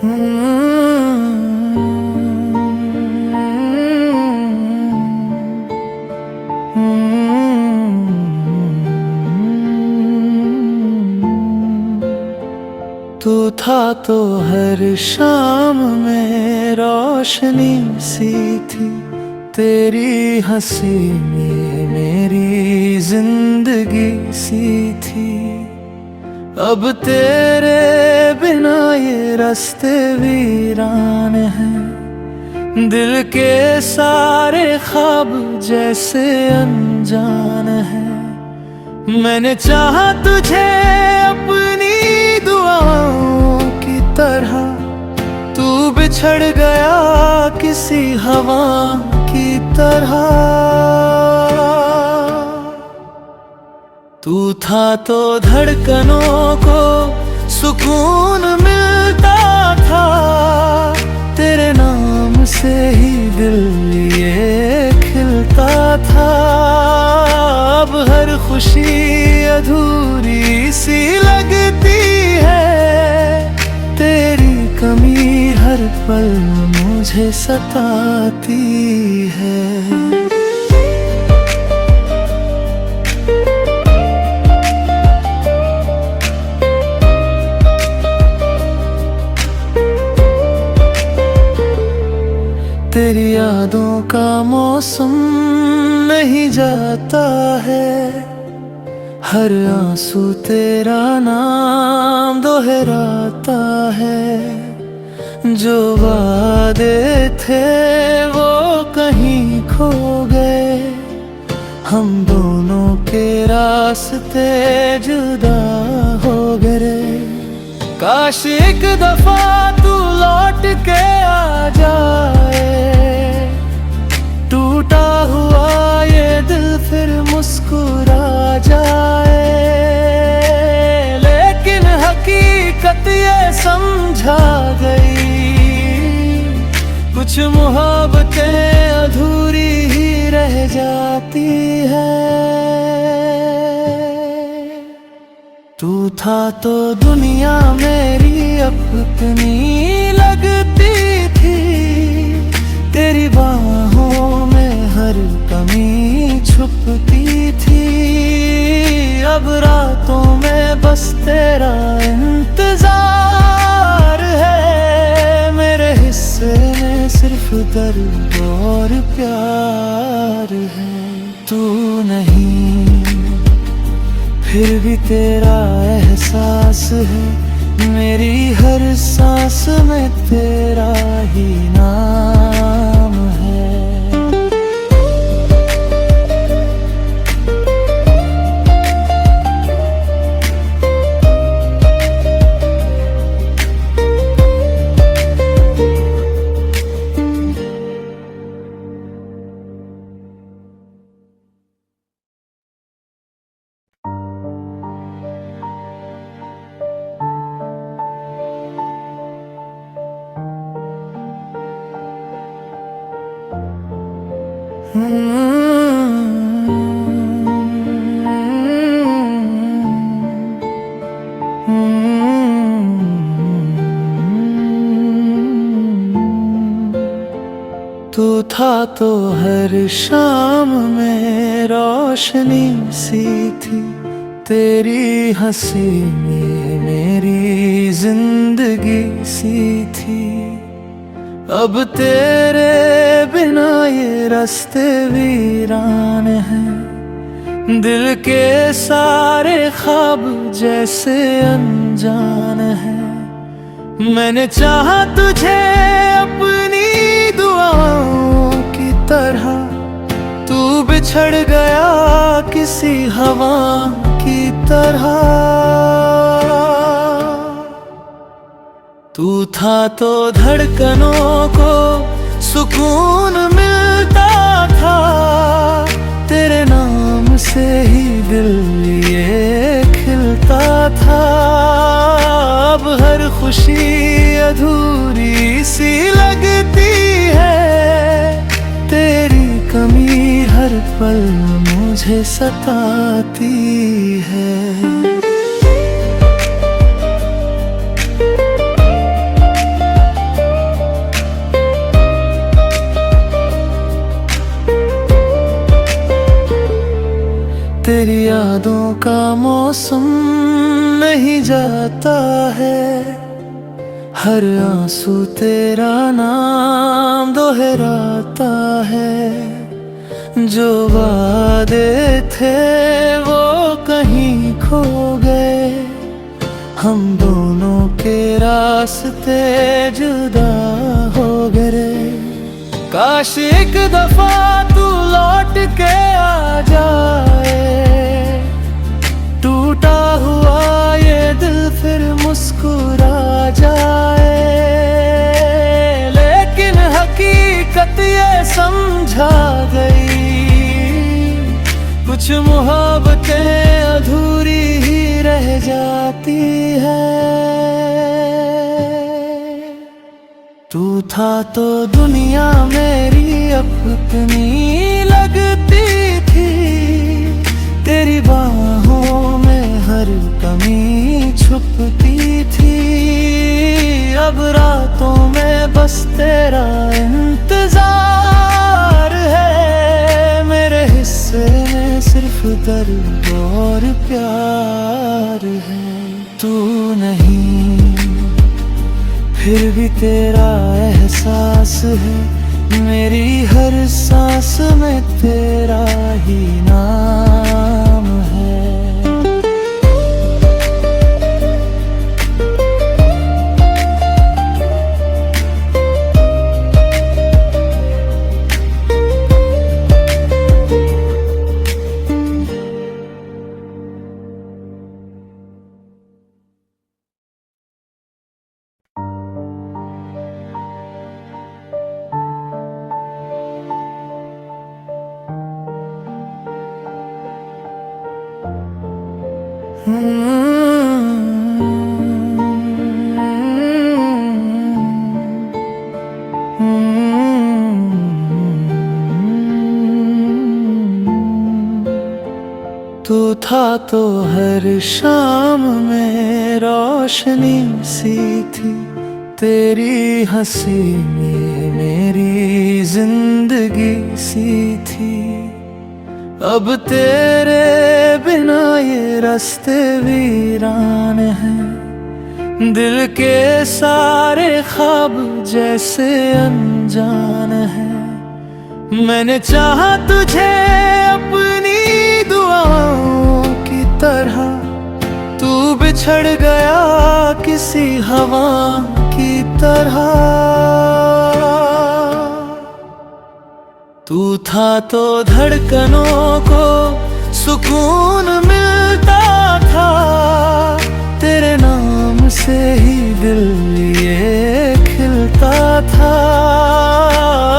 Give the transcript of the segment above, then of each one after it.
तू था तो हर शाम में रोशनी सी थी, तेरी हंसी में मेरी जिंदगी सी थी। अब तेरे बिना ये रास्ते वीरान हैं, दिल के सारे ख्वाब जैसे अनजान हैं। मैंने चाहा तुझे अपनी दुआओं की तरह, तू बिछड़ गया किसी हवा की तरह। तू था तो धड़कनों को सुकून मिलता था, तेरे नाम से ही दिल ये खिलता था। अब हर खुशी अधूरी सी लगती है, तेरी कमी हर पल मुझे सताती है। तेरी यादों का मौसम नहीं जाता है, हर आंसू तेरा नाम दोहराता है। जो वादे थे वो कहीं खो गए, हम दोनों के रास्ते जुदा हो गए। काश एक दफा तू लौट के आ जाए, टूटा हुआ ये दिल फिर मुस्कुरा जाए। लेकिन हकीकत ये समझा गई, कुछ मोहब्बतें अधूरी ही रह जाती है। तू था तो दुनिया मेरी अपनी लगती थी, तेरी बाहों में हर कमी छुपती थी। अब रातों में बस तेरा इंतजार है, मेरे हिस्से में सिर्फ दर्द और प्यार है। तू नहीं फिर भी तेरा एहसास है, मेरी हर सांस में तेरा ही नाम है। तू था तो हर शाम में रोशनी सी थी, तेरी हंसी में मेरी जिंदगी सी थी। अब तेरे बिना ये रास्ते वीरान हैं, दिल के सारे ख्वाब जैसे अनजान हैं। मैंने चाहा तुझे अपनी दुआओं की तरह, तू बिछड़ गया किसी हवा की तरह। तू था तो धड़कनों को सुकून मिलता था, तेरे नाम से ही दिल ये खिलता था। अब हर खुशी अधूरी सी लगती है, तेरी कमी हर पल मुझे सताती है। तेरी यादों का मौसम नहीं जाता है, हर आंसू तेरा नाम दोहराता है। जो वादे थे वो कहीं खो गए, हम दोनों के रास्ते जुदा हो गए। काश एक दफा तू लौट के आ जाए, टूटा हुआ ये दिल फिर मुस्कुरा जाए। लेकिन हकीकत ये समझा गई, कुछ मोहब्बतें अधूरी ही रह जाती है। तू था तो दुनिया मेरी अपनी लगती थी, तेरी बाहों में हर कमी छुपती थी। अब रातों में बस तेरा इंतजार है, मेरे हिस्से में सिर्फ दर्द और प्यार है। तू नहीं फिर भी तेरा एहसास है, मेरी हर सांस में तेरा ही नाम है। तू था तो हर शाम में रोशनी सी थी, तेरी हंसी में मेरी जिंदगी सी थी। अब तेरे बिना ये रास्ते वीरान हैं, दिल के सारे ख्वाब जैसे अनजान हैं। मैंने चाहा तुझे अपनी दुआओं की तरह, तू बिछड़ गया किसी हवा की तरह। तू था तो धड़कनों को सुकून मिलता था, तेरे नाम से ही दिल ये खिलता था।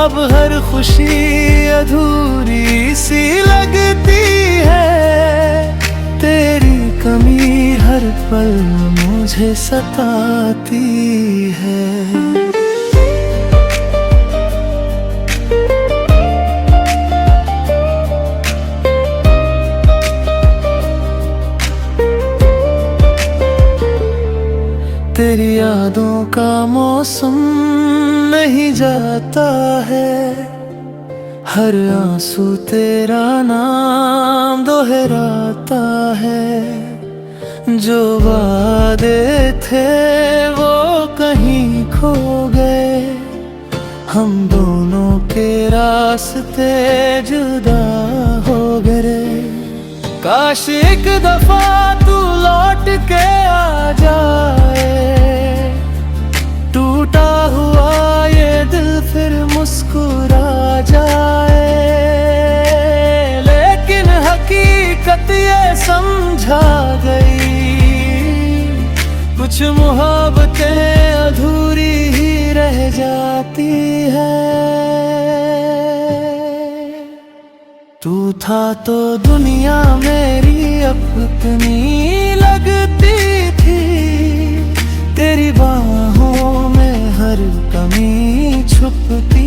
अब हर खुशी अधूरी सी लगती है, तेरी कमी हर पल मुझे सताती है। तेरी यादों का मौसम नहीं जाता है, हर आंसू तेरा नाम दोहराता है। जो वादे थे वो कहीं खो गए, हम दोनों के रास्ते जुदा हो गए। काश एक दफा तू लौट के आ जाए, टूटा हुआ ये दिल फिर मुस्कुरा जाए। लेकिन हकीकत ये समझा गई, कुछ मोहब्बतें अधूरी ही रह जाती है। तू था तो दुनिया मेरी अपनी लगती थी, तेरी बाहों में हर कमी छुपती